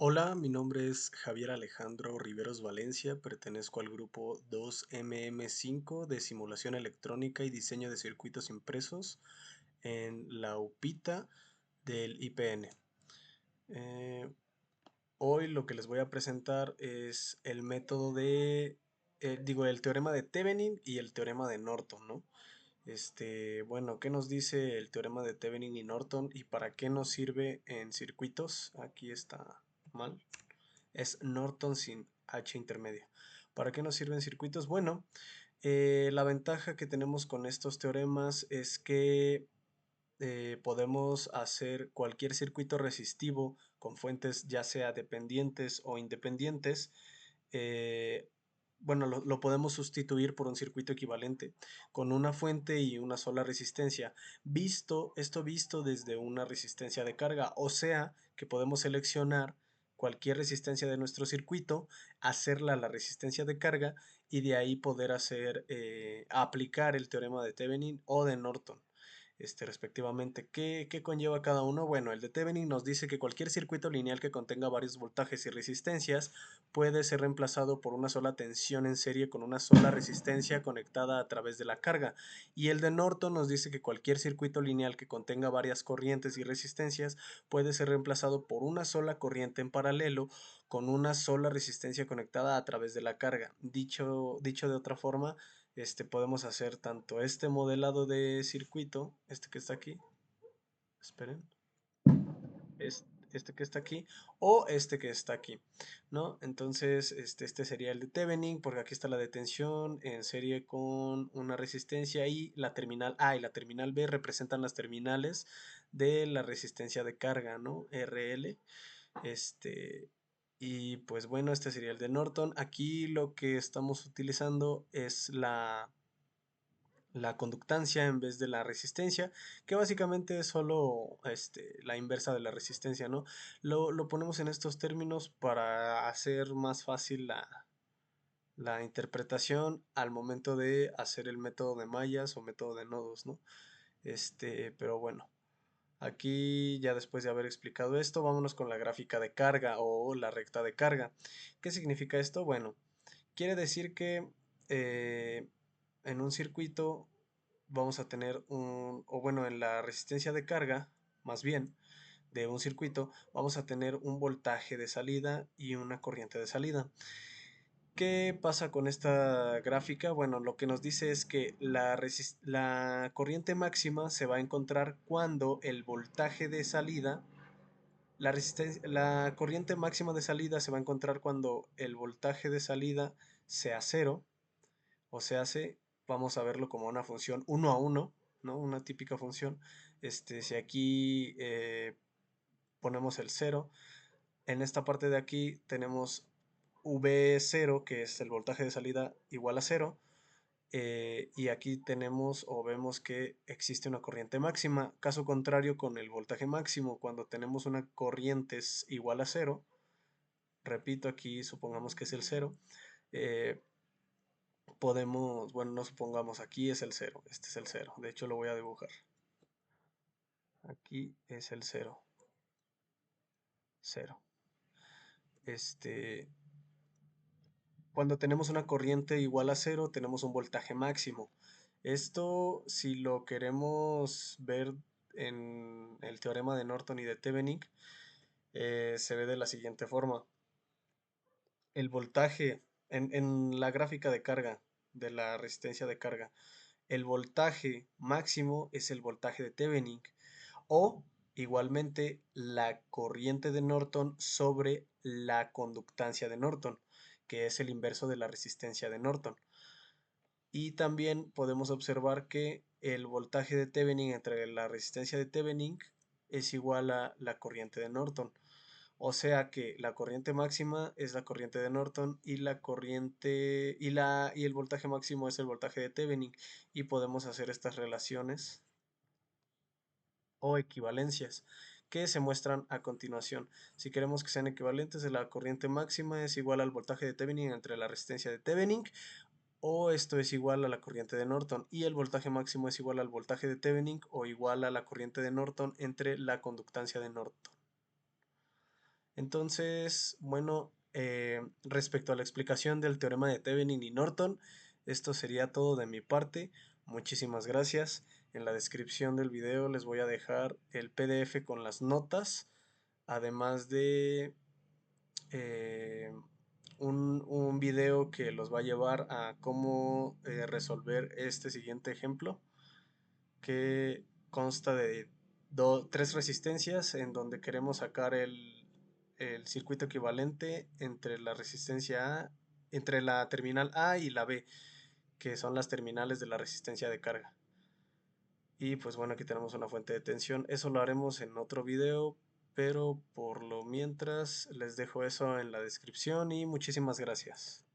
Hola, mi nombre es Javier Alejandro Riveros Valencia, pertenezco al grupo 2MM5 de Simulación Electrónica y Diseño de Circuitos Impresos en la UPITA del IPN. Eh, Hoy lo que les voy a presentar es el método el teorema de Thevenin y el teorema de Norton, ¿no? Bueno, ¿qué nos dice el teorema de Thevenin y Norton y para qué nos sirve en circuitos? Aquí está mal. Es Norton sin H intermedia. ¿Para qué nos sirven circuitos? Bueno, la ventaja que tenemos con estos teoremas es que podemos hacer cualquier circuito resistivo con fuentes ya sea dependientes o independientes. eh, bueno, lo podemos sustituir por un circuito equivalente con una fuente y una sola resistencia, esto visto desde una resistencia de carga, o sea que podemos seleccionar cualquier resistencia de nuestro circuito, hacerla la resistencia de carga y de ahí poder aplicar el teorema de Thevenin o de Norton respectivamente. ¿Qué conlleva cada uno? Bueno, el de Thevenin nos dice que cualquier circuito lineal que contenga varios voltajes y resistencias puede ser reemplazado por una sola tensión en serie con una sola resistencia conectada a través de la carga. Y el de Norton nos dice que cualquier circuito lineal que contenga varias corrientes y resistencias puede ser reemplazado por una sola corriente en paralelo con una sola resistencia conectada a través de la carga. Dicho de otra forma, podemos hacer tanto este modelado de circuito, este que está aquí, esperen, este que está aquí, o este que está aquí, ¿no? Entonces, este sería el de Thevenin, porque aquí está la de tensión en serie con una resistencia y la terminal A y la terminal B representan las terminales de la resistencia de carga, ¿no? RL. Y pues bueno, este sería el de Norton. Aquí lo que estamos utilizando es la conductancia en vez de la resistencia, que básicamente es solo la inversa de la resistencia, ¿no? Lo ponemos en estos términos para hacer más fácil la interpretación al momento de hacer el método de mallas o método de nodos, ¿no? Pero bueno, aquí ya después de haber explicado esto, vámonos con la gráfica de carga o la recta de carga. ¿Qué significa esto? Bueno, quiere decir que eh, en un circuito vamos a tener o bueno, en la resistencia de carga, más bien, de un circuito, vamos a tener un voltaje de salida y una corriente de salida. ¿Qué pasa con esta gráfica? Bueno, lo que nos dice es que la corriente máxima se va a encontrar cuando el voltaje de salida, la corriente máxima de salida se va a encontrar cuando el voltaje de salida sea cero, o sea, vamos a verlo como una función uno a uno, ¿no? Una típica función. Si aquí ponemos el cero, en esta parte de aquí tenemos V0, que es el voltaje de salida igual a cero, y aquí tenemos o vemos que existe una corriente máxima. Caso contrario con el voltaje máximo, cuando tenemos una corriente es igual a cero, repito, aquí supongamos que es el cero, eh, bueno, no supongamos, aquí es el cero, este es el cero, de hecho lo voy a dibujar. Aquí es el cero, cero. Este, Cuando tenemos una corriente igual a cero, tenemos un voltaje máximo. Esto, si lo queremos ver en el teorema de Norton y de Thevenin, se ve de la siguiente forma. El voltaje, en la gráfica de carga, de la resistencia de carga, el voltaje máximo es el voltaje de Thevenin o igualmente la corriente de Norton sobre la conductancia de Norton, que es el inverso de la resistencia de Norton. Y también podemos observar que el voltaje de Thevenin entre la resistencia de Thevenin es igual a la corriente de Norton. O sea que la corriente máxima es la corriente de Norton y la corriente y el voltaje máximo es el voltaje de Thevenin y podemos hacer estas relaciones o equivalencias que se muestran a continuación. Si queremos que sean equivalentes, la corriente máxima es igual al voltaje de Thevenin entre la resistencia de Thevenin o esto es igual a la corriente de Norton y el voltaje máximo es igual al voltaje de Thevenin o igual a la corriente de Norton entre la conductancia de Norton. Entonces, bueno, respecto a la explicación del teorema de Thevenin y Norton, esto sería todo de mi parte. Muchísimas gracias. En la descripción del video les voy a dejar el PDF con las notas, además de eh, un video que los va a llevar a cómo resolver este siguiente ejemplo, que consta de tres resistencias en donde queremos sacar el circuito equivalente entre la resistencia A, entre la terminal A y la B, que son las terminales de la resistencia de carga. Y pues bueno, aquí tenemos una fuente de tensión. Eso lo haremos en otro video, pero por lo mientras les dejo eso en la descripción y muchísimas gracias.